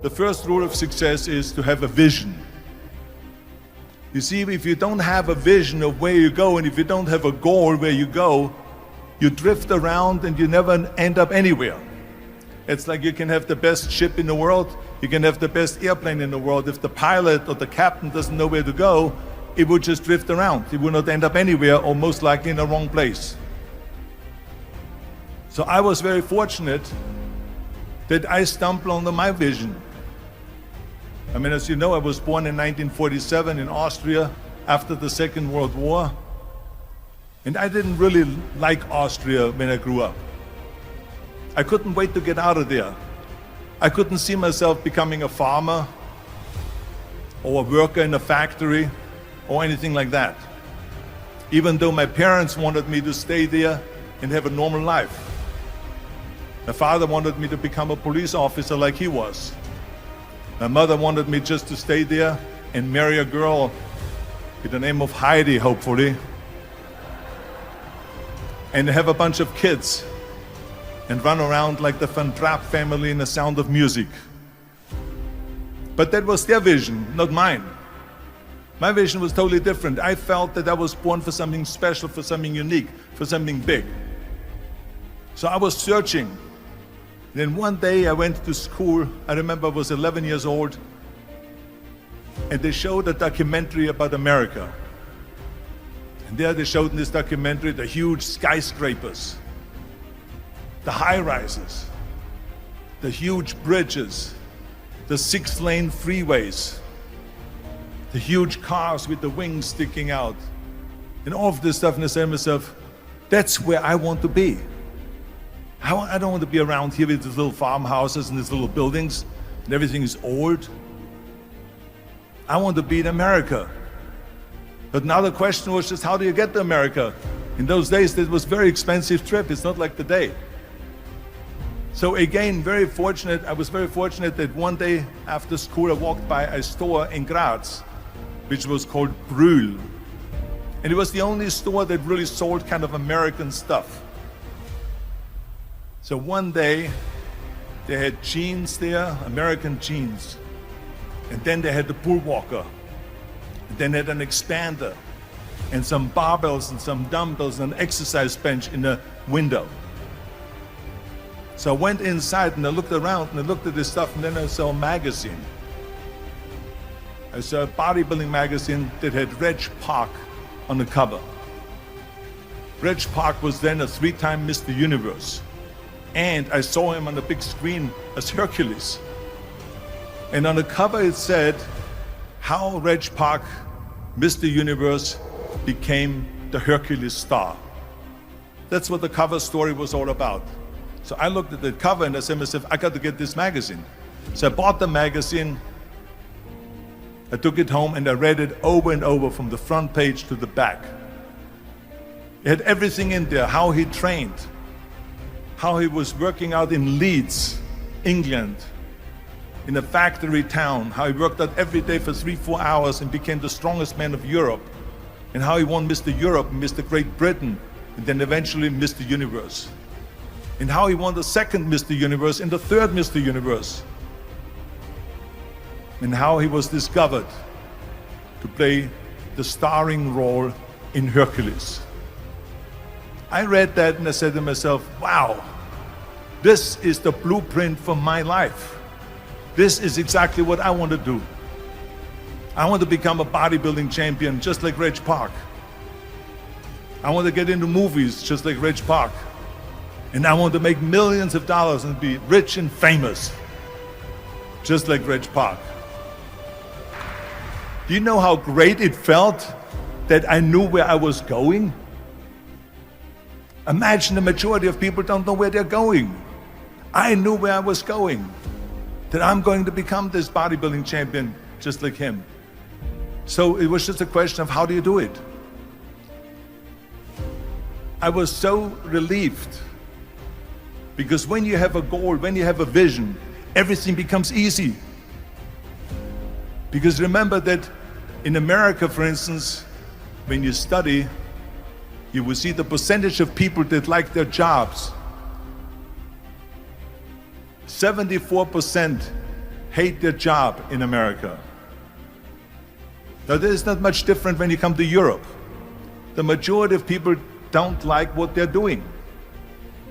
The first rule of success is to have a vision. You see, if you don't have a vision of where you go, and if you don't have a goal where you go, you drift around and you never end up anywhere. It's like you can have the best ship in the world, you can have the best airplane in the world. If the pilot or the captain doesn't know where to go, it would just drift around. It would not end up anywhere, or most likely in the wrong place. So I was very fortunate that I stumbled on my vision. I mean, as you know, I was born in 1947 in Austria after the Second World War. And I didn't really like Austria when I grew up. I couldn't wait to get out of there. I couldn't see myself becoming a farmer or a worker in a factory or anything like that. Even though my parents wanted me to stay there and have a normal life. My father wanted me to become a police officer like he was. My mother wanted me just to stay there and marry a girl with the name of Heidi, hopefully, and have a bunch of kids and run around like the Van Trapp family in The Sound of Music. But that was their vision, not mine. My vision was totally different. I felt that I was born for something special, for something unique, for something big. So I was searching. Then one day I went to school. I remember I was 11 years old, and they showed a documentary about America. And there they showed in this documentary the huge skyscrapers, the high-rises, the huge bridges, the 6-lane freeways, the huge cars with the wings sticking out, and all of this stuff. And I said to myself, that's where I want to be. I don't want to be around here with these little farmhouses and these little buildings and everything is old. I want to be in America. But now the question was just, how do you get to America? In those days, it was a very expensive trip. It's not like today. So again, I was very fortunate that one day after school, I walked by a store in Graz, which was called Brühl. And it was the only store that really sold kind of American stuff. So one day, they had jeans there, American jeans. And then they had the bull walker. And then they had an expander and some barbells and some dumbbells and an exercise bench in the window. So I went inside and I looked around and I looked at this stuff, and then I saw a magazine. I saw a bodybuilding magazine that had Reg Park on the cover. Reg Park was then a 3-time Mr. Universe. And I saw him on the big screen as Hercules. And on the cover it said, how Reg Park, Mr. Universe, became the Hercules star. That's what the cover story was all about. So I looked at the cover and I said to myself, I got to get this magazine. So I bought the magazine, I took it home and I read it over and over from the front page to the back. It had everything in there, how he trained, how he was working out in Leeds, England, in a factory town, how he worked out every day for 3-4 hours and became the strongest man of Europe, and how he won Mr. Europe and Mr. Great Britain, and then eventually Mr. Universe. And how he won the second Mr. Universe and the third Mr. Universe. And how he was discovered to play the starring role in Hercules. I read that and I said to myself, wow, this is the blueprint for my life. This is exactly what I want to do. I want to become a bodybuilding champion just like Reg Park. I want to get into movies just like Reg Park. And I want to make millions of dollars and be rich and famous just like Reg Park. Do you know how great it felt that I knew where I was going? Imagine the majority of people don't know where they're going. I knew where I was going, that I'm going to become this bodybuilding champion just like him. So it was just a question of how do you do it? I was so relieved because when you have a goal, when you have a vision, everything becomes easy. Because remember that in America, for instance, when you study, you will see the percentage of people that like their jobs. 74% hate their job in America. Now, there's not much different when you come to Europe. The majority of people don't like what they're doing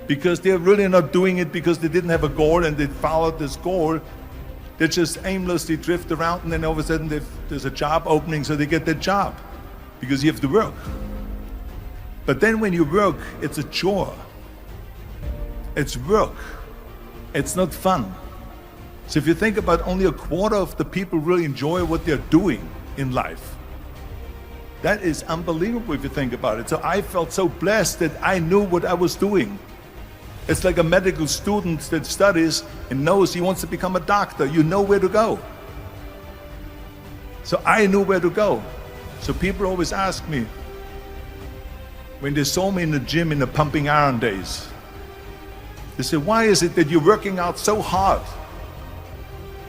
because they're really not doing it because they didn't have a goal and they followed this goal. They just aimlessly drift around, and then all of a sudden there's a job opening, so they get that job because you have to work. But then when you work, it's a chore. It's work. It's not fun. So if you think about, only a quarter of the people really enjoy what they're doing in life. That is unbelievable if you think about it. So I felt so blessed that I knew what I was doing. It's like a medical student that studies and knows he wants to become a doctor. You know where to go. So I knew where to go. So people always ask me, when they saw me in the gym in the pumping iron days, they say, why is it that you're working out so hard?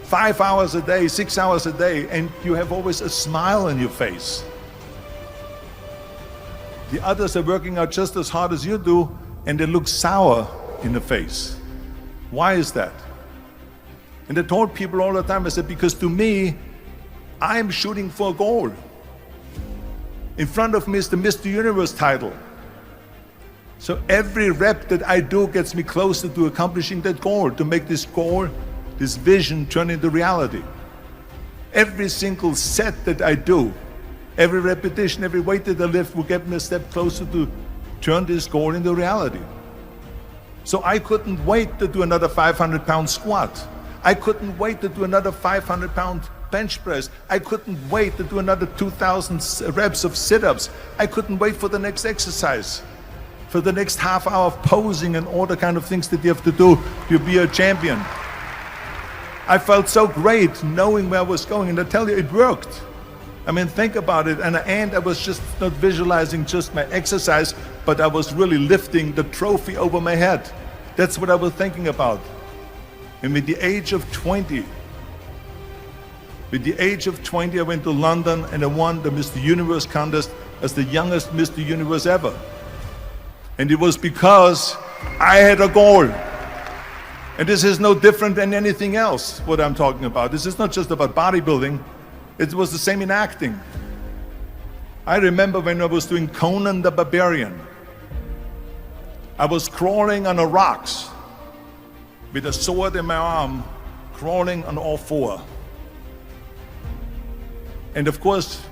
5 hours a day, 6 hours a day, and you have always a smile on your face. The others are working out just as hard as you do, and they look sour in the face. Why is that? And I told people all the time, I said, because to me, I'm shooting for a goal. In front of me is the Mr. Universe title. So every rep that I do gets me closer to accomplishing that goal, to make this goal, this vision, turn into reality. Every single set that I do, every repetition, every weight that I lift will get me a step closer to turn this goal into reality. So I couldn't wait to do another 500-pound squat. I couldn't wait to do another 500-pound bench press. I couldn't wait to do another 2,000 reps of sit-ups. I couldn't wait for the next exercise, for the next half hour of posing and all the kind of things that you have to do to be a champion. I felt so great knowing where I was going, and I tell you, it worked. I mean, think about it. And at the end, I was just not visualizing just my exercise, but I was really lifting the trophy over my head. That's what I was thinking about. And with the age of 20, I went to London and I won the Mr. Universe contest as the youngest Mr. Universe ever. And it was because I had a goal. And this is no different than anything else, what I'm talking about. This is not just about bodybuilding. It was the same in acting. I remember when I was doing Conan the Barbarian. I was crawling on the rocks with a sword in my arm, crawling on all four. And of course,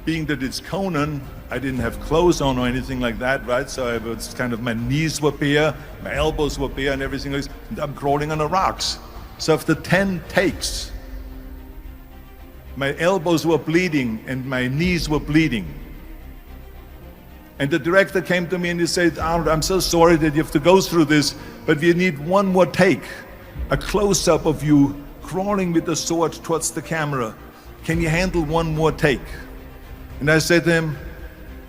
being that it's Conan, I didn't have clothes on or anything like that, right? So I was kind of, my knees were bare, my elbows were bare and everything else. And I'm crawling on the rocks. So after 10 takes, my elbows were bleeding and my knees were bleeding. And the director came to me and he said, Arnold, I'm so sorry that you have to go through this, but we need one more take, a close-up of you crawling with the sword towards the camera. Can you handle one more take? And I said to him,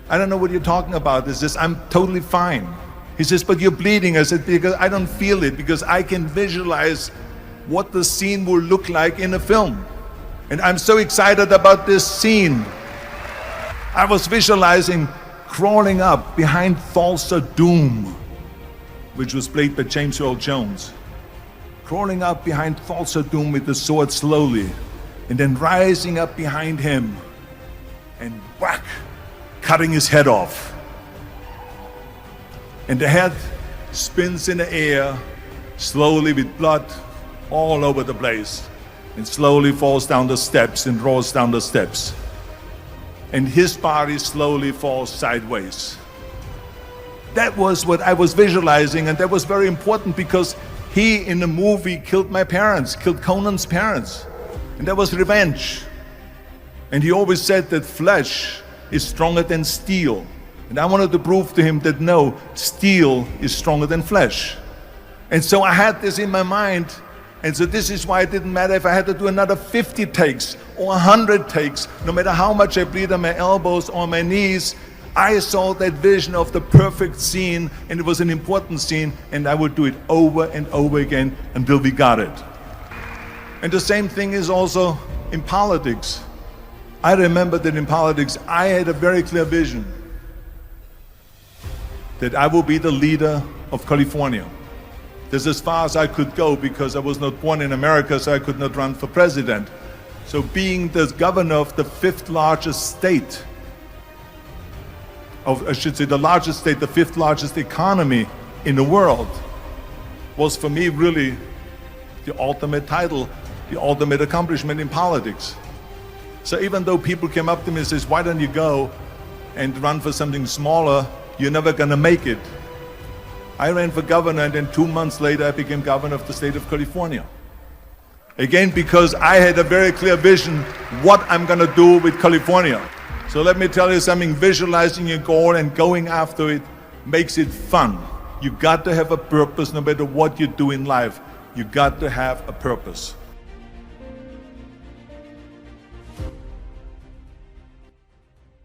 I don't know what you're talking about. He says, I'm totally fine. He says, but you're bleeding. I said, because I don't feel it, because I can visualize what the scene will look like in a film. And I'm so excited about this scene. I was visualizing crawling up behind Thulsa Doom, which was played by James Earl Jones. Crawling up behind Thulsa Doom with the sword slowly, and then rising up behind him and whack, cutting his head off. And the head spins in the air, slowly with blood all over the place, and slowly falls down the steps and rolls down the steps. And his body slowly falls sideways. That was what I was visualizing, and that was very important because he, in the movie, killed my parents, killed Conan's parents. And that was revenge. And he always said that flesh is stronger than steel. And I wanted to prove to him that no, steel is stronger than flesh. And so I had this in my mind. And so this is why it didn't matter if I had to do another 50 takes or 100 takes, no matter how much I bleed on my elbows or my knees. I saw that vision of the perfect scene, and it was an important scene, and I would do it over and over again until we got it. And the same thing is also in politics. I remember that in politics, I had a very clear vision that I will be the leader of California, This is as far as I could go because I was not born in America, so I could not run for president. So being the governor of the fifth largest state, I should say the largest state, the fifth largest economy in the world, was for me really the ultimate title, the ultimate accomplishment in politics. So even though people came up to me and says, why don't you go and run for something smaller, you're never gonna make it. I ran for governor, and then 2 months later I became governor of the state of California. Again, because I had a very clear vision what I'm gonna do with California. So let me tell you something, visualizing your goal and going after it makes it fun. You got to have a purpose no matter what you do in life. You got to have a purpose.